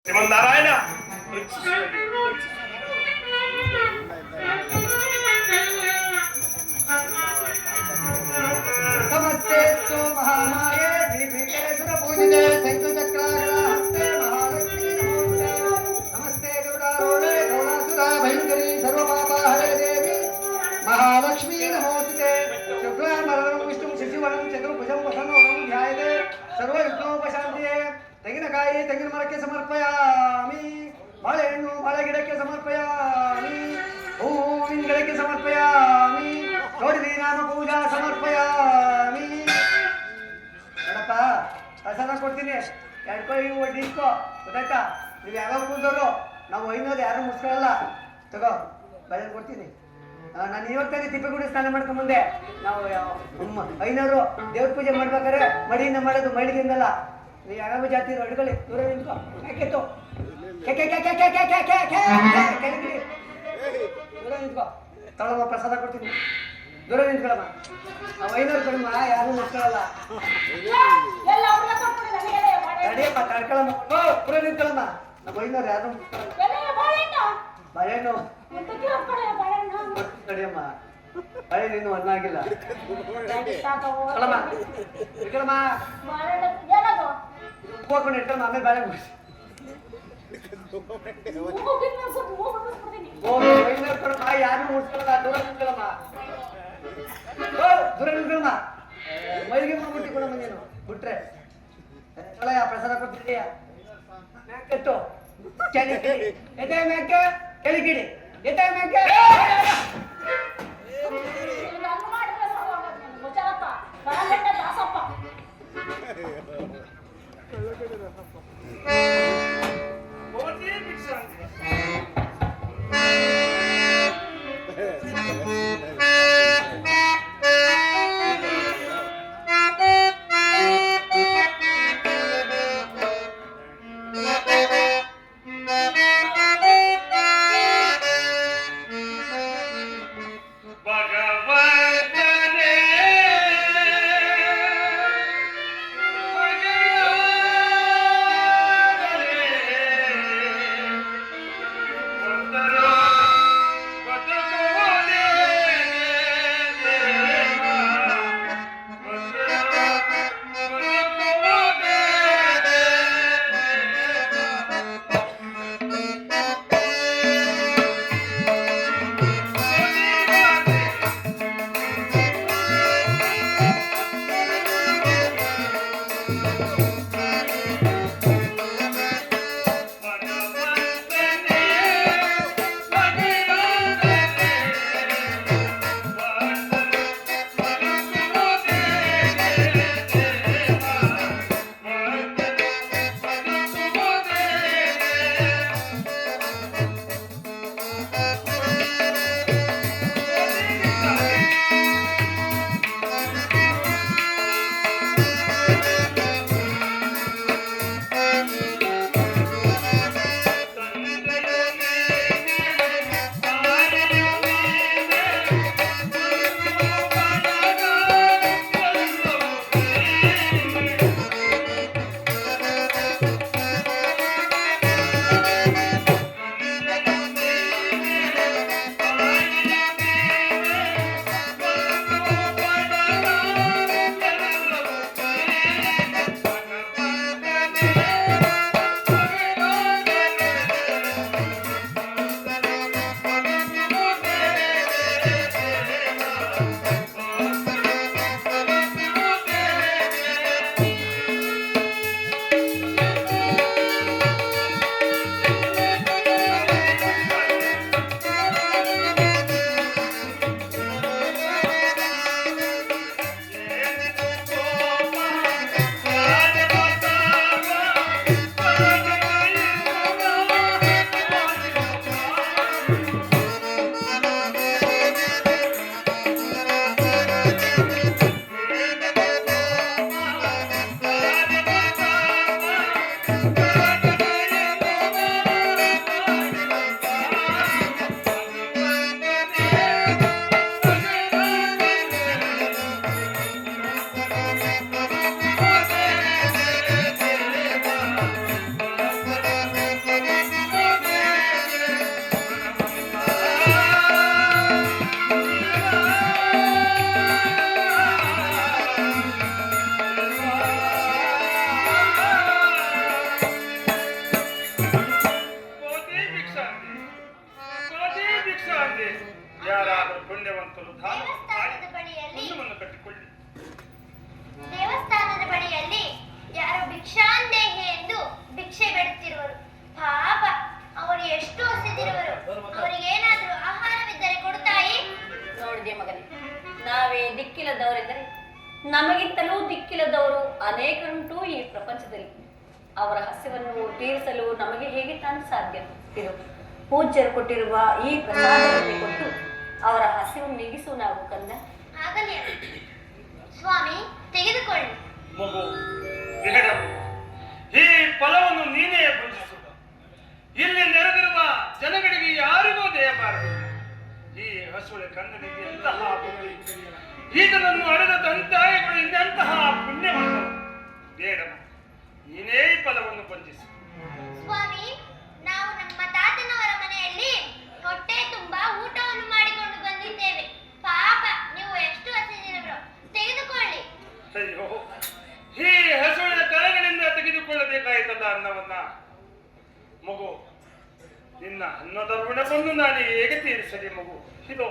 ಶ್ರೀಮನ್ನಾರಾಯಣ. ನಮಸ್ತೆಸ್ತು ಮಹಾಮಾಯೇ ಶ್ರೀಪೀಠೇಶ್ವರ ಪೂಜಿತೆ ಶಂಕುಚಕ್ರಾಗಳ ಹಸ್ತೆ ಮಹಾಲಕ್ಷ್ಮೀ ನಮೋಸ್ತುತೆ. ನಮಸ್ತೆ ಗರುಡಾರೂಢೆ ಗರುಡಾಸುರ ಭಯಂಕರಿ ಸರ್ವಪಾಪ ಹರೇ ದೇವಿ ಮಹಾಲಕ್ಷ್ಮೀ ನಮೋಸ್ತುತೆ. ಶುಕ್ಲಾಂಬರಧರಂ ವಿಷ್ಣುಂ ಶಶಿವರ್ಣಂ ಚತುರ್ಭುಜಂ ಪ್ರಸನ್ನವದನಂ ಧ್ಯಾಯತೆ ಸರ್ವವಿಘ್ನೋಪಶಾಂತಿಯೇ. ತೆಂಗಿನಕಾಯಿ ತೆಂಗಿನ ಮರಕ್ಕೆ ಸಮರ್ಪಯಾಮಿ, ಬಾಳೆಹಣ್ಣು ಬಾಳೆ ಗಿಡಕ್ಕೆ ಸಮರ್ಪಯಾಮಿ, ಹೂವಿನ ಗಿಡಕ್ಕೆ ಸಮರ್ಪಯಾಮಿ, ನೋಡಿರಿ ನಾನು ಪೂಜಾ ಸಮರ್ಪಯಾಮಿ. ನೋಡಪ್ಪ ಪ್ರಸಾದ ಕೊಡ್ತೀನಿ, ಎಡ್ಕೊ ಇವು ವಡ್ಡಿಸ್ಕೊ, ಗೊತ್ತಾಯ್ತಾ? ನೀವು ಯಾವಾಗ ಕೂದೋರು ನಾವು ಐನೋದು ಯಾರು ಮುಸ್ಕೊಳ್ಳಲ್ಲ. ತಗೋ ಬಜಾರ್ ಕೊಡ್ತೀನಿ. ನಾನು ಇವತ್ತಾನೆ ತಿಪ್ಪೆಗುಡಿ ಸ್ನಾನ ಮಾಡ್ಕೊಂಡ್ ಮುಂದೆ ನಾವು ಐನೂರು ದೇವ್ರ ಪೂಜೆ ಮಾಡ್ಬೇಕಾದ್ರೆ ಮಡಿಯಿಂದ ಮಾಡೋದು ಮೈಲಿಗೆಯಿಂದಲ್ಲ. ನೀವು ಯಾವ್ಯಾವ ಜಾತಿ ಅಡ್ಕೊಳ್ಳಿ, ದೂರ ನಿಂತ್ಕೊ. ಯಾಕೆತ್ತು ದೂರ ನಿಂತ್ಕೊ. ತಗೊಳಮ್ಮ ಪ್ರಸಾದ ಕೊಡ್ತೀನಿ, ದೂರ ನಿಂತ್ಕೊಳಮ್ಮ. ನಾವು ಐನೂರು ಕಡಿಮ ಯಾರು ಮುಟ್ಕೊಳ್ಳಲ್ಲ. ತಡಿಯಪ್ಪ ತಡ್ಕೊಳಮ್ಮ, ದೂರ ನಿಂತ್ಕೊಳಮ್ಮ. ನಮ್ಮ ಐನೂರು ಯಾರು ಮುಟ್ಕೊಳ್ಳಲ್ಲ. ಬಾಳೆಹಣ್ಣು ತಡಿಯಮ್ಮ, ಬಾಳೆಹಣ್ಣು ಇನ್ನೂ ಒನ್ನಾಗಿಲ್ಲ. ಇಟ್ಕೊಳಮ್ಮ, ಉಪ್ಪು ಹಾಕೊಂಡು ಇಟ್ಕೊಳಮ್ಮ, ಆಮೇಲೆ ಬಾಳೆ ಮುಗಿಸಿ. ಯಾರು ಮುಟ್ಕೊಳ್ಳಲ್ಲ, ದೂರ ನಿಂತ್ಕೊಳಮ್ಮ, ದೂರ ನಿಂತ್ಕೊಳಮ್ಮ. ಮೈಲಿಗೆ ಮಾಡ್ಬಿಟ್ಟು ಕೊಡಮ್ಮ ನೀನು ಬಿಟ್ರೆ. ತೊಳೆಯ ಪ್ರಸಾದ ಕೊಡ್ತಿದ್ದೀಯ. ಮ್ಯಾಕೆಟ್ಟು ಕೆಳಗಿಡಿ, ಎದೆ ಮ್ಯಾಕೆ ಕೆಳಗಿಡಿ, ಎದೆ ಮ್ಯಾಕೆ. ನಮಗಿಂತಲೂ ದಿಕ್ಕಿಲ್ಲದವರು ಅನೇಕರುಂಟು ಈ ಪ್ರಪಂಚದಲ್ಲಿ. ಅವರ ಹಸಿವನ್ನು ತೀರಿಸಲು ನಮಗೆ ಹೇಗೆ ತಾನು ಸಾಧ್ಯ? ಇದು ಪೂಜ್ಯರು ಕೊಟ್ಟಿರುವ ಈ ಪ್ರಸಾದವನ್ನು ಕೊಟ್ಟು ಅವರ ಹಸಿವನ್ನು ನೀಗಿಸು ನಾವು ಕಂದ. ಆಗಲಿ ಸ್ವಾಮಿ, ತೆಗೆದುಕೊಳ್ಳಿ. ಮಗು ಬೇಡ, ಈ ಫಲವನ್ನು ನೀನೇ ಭುಜಿಸು. ಇಲ್ಲಿ ನೆರೆದಿರುವ ಜನಗಳಿಗೆ ಯಾರಿಗೂ ದಯಬಾರದು. ಈ ಹಸುಳೆ ಕನ್ನಡಿಗೆ ಎಂತಹ ಬುದ್ಧಿ, ಈತನನ್ನು ಅಡೆದ ತಂತಾಯಿಗಳು ಇನ್ನೆಂತಹ ಪುಣ್ಯವಂತರು. ಬೇಡ, ನೀನೇ ಈ ಫಲವನ್ನು ಭುಜಿಸು. ಸ್ವಾಮಿ, ನಾವು ನಮ್ಮ ತಾತನವರ ಮನೆಯಲ್ಲಿ ಹೊಟ್ಟೆ ತುಂಬಾ ಊಟವನ್ನು ಮಾಡಿಕೊಂಡು ಬಂದಿದ್ದೇವೆ. ಪಾಪ, ನೀವು ಎಷ್ಟು ಹಸಿದಿರರು, ತೆಗೆದುಕೊಳ್ಳಿ. ಅಯ್ಯೋ, ಈ ಹಸುಳಿನ ಕರಗಳಿಂದ ತೆಗೆದುಕೊಳ್ಳಬೇಕಾಯಿತಲ್ಲ ಅನ್ನವನ್ನ. ಮಗು, ನಿನ್ನ ಅನ್ನದ ಋಣವನ್ನು ನಾನು ಹೇಗೆ ತೀರಿಸಲಿ ಮಗು? ಇದು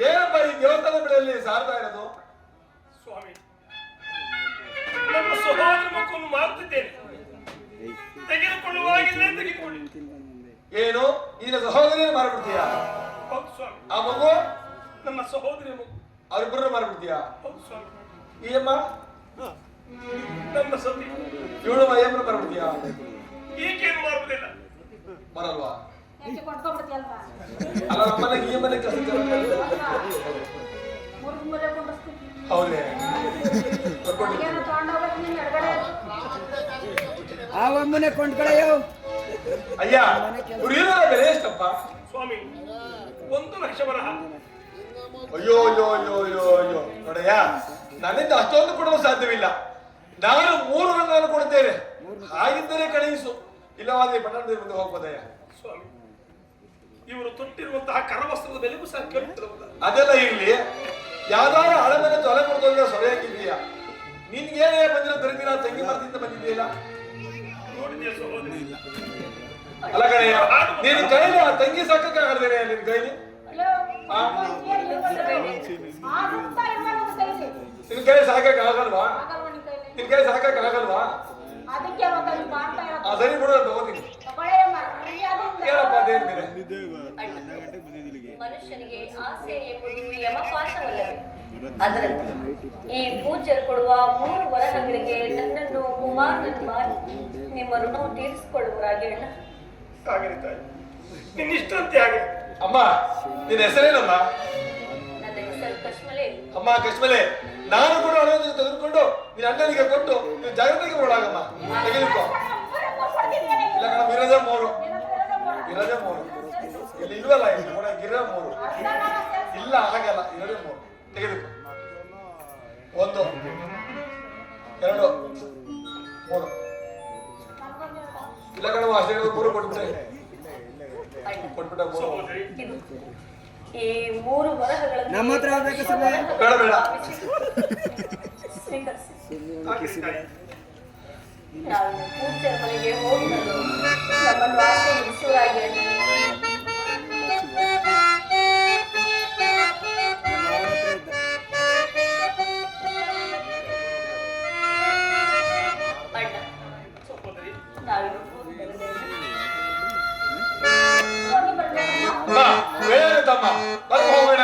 ಏನಪ್ಪ ಈ ದೇವಸ್ಥಾನ ಬಿಡಲ್ಲಿ ಸಾರ್ತಾ ಇರೋದು? ಸ್ವಾಮಿ, ನಮ್ಮ ಸಹೋದರ ಮಕ್ಕಳನ್ನು ಮಾರುತ್ತಿದ್ದೇನೆ, ತೆಗೆದುಕೊಳ್ಳುವಾಗಿಲ್ಲ ತೆಗೆದುಕೊಳ್ಳಿ. ಏನು ಈಗ ಸಹೋದರಿಯನ್ನು ಮಾರ್ಬಿಡ್ತೀಯಾ? ಹೌದು ಸ್ವಾಮಿ. ಆ ಮಗು ನಮ್ಮ ಸಹೋದರಿ ಮಗು, ಅವ್ರಿಬ್ಬರನ್ನ ಮಾರ್ಬಿಡ್ತೀಯಾ? ಹೌದು ಸ್ವಾಮಿ. ಈ ಅಮ್ಮ ನಮ್ಮ ಸತಿ, ಇವಳು ಅಯ್ಯಮ್ಮನ ಮಾರ್ಬಿಡ್ತೀಯಾ? ಈಗೇನು ಮಾಡುವುದಿಲ್ಲ. ಬರಲ್ವಾ? ಯಾಕೆ ಕೊಂಡ್ಕೊಂಡ್ಬಿಡ್ತೀಯಲ್ವಾ? ಅಲ್ಲ ನಮ್ಮನೆ ಈ ಮನೆ ಕೆಲಸ ಹೌದೇ ಆ ಒಮ್ಮನೆ ಕೊಂಡ್ಕೊಳ್ಳಯ್ಯೋ. ಅಯ್ಯ ಇವ್ರು ಬೆಲೆ ಎಷ್ಟಪ್ಪ? ಸ್ವಾಮಿ, 1 ಲಕ್ಷ ವರಹ. ಅಯ್ಯೋ ಅಯ್ಯೋ ಅಯ್ಯೋ ಅಯ್ಯೋ ಅಯ್ಯೋ ನೋಡಯ್ಯ, ನನ್ನಿಂದ ಅಷ್ಟೊಂದು ಕೊಡಲು ಸಾಧ್ಯವಿಲ್ಲ. ನಾನು 3 ರಂಗಗಳನ್ನು ಕೊಡುತ್ತೇನೆ, ಹಾಗಿದ್ದರೆ ಕಳುಹಿಸು, ಇಲ್ಲವಾದ್ರೆ ಪಟ್ಟಣದ ಮುಂದೆ ಹೋಗ್ಬೋದಯ್ಯ. ಸ್ವಾಮಿ, ಇವರು ತೊಟ್ಟಿರುವಂತಹ ಕರವಸ್ತ್ರದ ಬೆಲೆಗೂ ಸಹ ಕೇಳುತ್ತಿರಬಹುದು. ಅದೆಲ್ಲ ಇರ್ಲಿ, ಯಾವ್ದಾದ್ರು ಹಳಮನೆ ತೊಲೆ ಕೊಡ್ತೋದ್ರೆ ಸೊರೆ ಹಾಕಿದ್ದೀಯಾ? ನಿನ್ಗೇನೇ ಬಂದಿರೋ ದರಿದ್ರ ತೆಂಗಿ ಮರದಿಂದ ಬಂದಿದೆಯಲ್ಲ? ನೋಡಿದ್ಯಾ ಸಹೋದರಿ? ಅಲ್ಲ ಕಣಯ್ಯ, ನಿನ್ ಕೈಲಿ ಆ ತಂಗಿ ಸಾಕಾಗದೇನೆ ನಿನ್ ಕೈಲಿ? ನಿನ್ ಕೈ ಸಾಕಾಗಲ್ವಾ? ನಿನ್ ಕೈ ಸಾಕಾಗಲ್ವಾ? ಸರಿ ಬಿಡು, ತಗೋತೀನಿ. ಏನಪ್ಪ ಅದೇನ್ ಬೇರೆ? ಮನುಷ್ಯನಿಗೆ ಆಸೆ ಎಂಬುದು ಯಮಪಾಶವಲ್ಲವೇ? ಅದರಂತೆ ಈ ಪೂಜ್ಯರು ಕೊಡುವ 3 ವರಹಗಳಿಗೆ ನನ್ನನ್ನು ಕುಮಾರನನ್ನು ಮಾರಿ ನಿಮ್ಮ ಋಣವು ತೀರಿಸಿಕೊಳ್ಳುವರಾಗಿ ಅಣ್ಣ. ಹಾಗೆ ತಾಯಿ, ನಿನ್ನಿಷ್ಟಂತೆ ಹಾಗೆ. ಅಮ್ಮ, ನಿನ್ನ ಹೆಸರೇನಮ್ಮ? ನನ್ನ ಹೆಸರು ಕಶ್ಮಲೆ. ಅಮ್ಮ ಕಶ್ಮಲೆ, ನಾನು ಕೂಡ ಹಣವನ್ನು ತೆಗೆದುಕೊಂಡು ನಿನ್ನ ಅಣ್ಣನಿಗೆ ಕೊಟ್ಟು ನೀನು ಜಾಗ್ರತೆಗೆ ಒಳಗಮ್ಮ. ತೆಗೆದುಕೋ. ಇಲ್ಲ ಕಣ, ಇರೋದೇ 3. ಇರೋದೇ 3. ಇಲ್ಲಿ ಇಲ್ವಲ್ಲ, ಇಲ್ಲಿ ಕೂಡ ಇರೋ 3. ಇಲ್ಲ ಹಾಗಲ್ಲ, ಇರೋದೇ 3. ತೆಗೆದುಕೋ. 1 2 3. ಇಲ್ಲ ಕಣ, ಅಷ್ಟೇ 3 ಕೊಟ್ಬಿಟ್ಟೆ. ಕೊಟ್ಬಿಟ್ಟ 3. ಸಹೋದರಿ, ಇದು ಈ 3 ವರಹಗಳನ್ನು ನಮ್ಮ ಹತ್ರ ಆಗ್ಬೇಕು ಸುಮ್ಮನೆ. ಬೇಡ ಬೇಡ. ಸ್ವೀಕರಿಸಿ. ಹಾಗೆ ತಾಯಿ. ನಾವು ಪೂಜ್ಯರ ಮನೆಗೆ ಹೋಗಿ ಬಂದು ನಮ್ಮನ್ನು ಆಶೀರ್ವದಿಸುವರಾಗಿ ಅಣ್ಣ. ಅಣ್ಣ, ಸಹೋದರಿ, ನಾವಿನ್ನು ಹೋಗಿ ಬರುತ್ತೇವೆ. ಬೇಡ ತಮ್ಮ, ಹೊರಗೆ ಹೋಗೋಣ.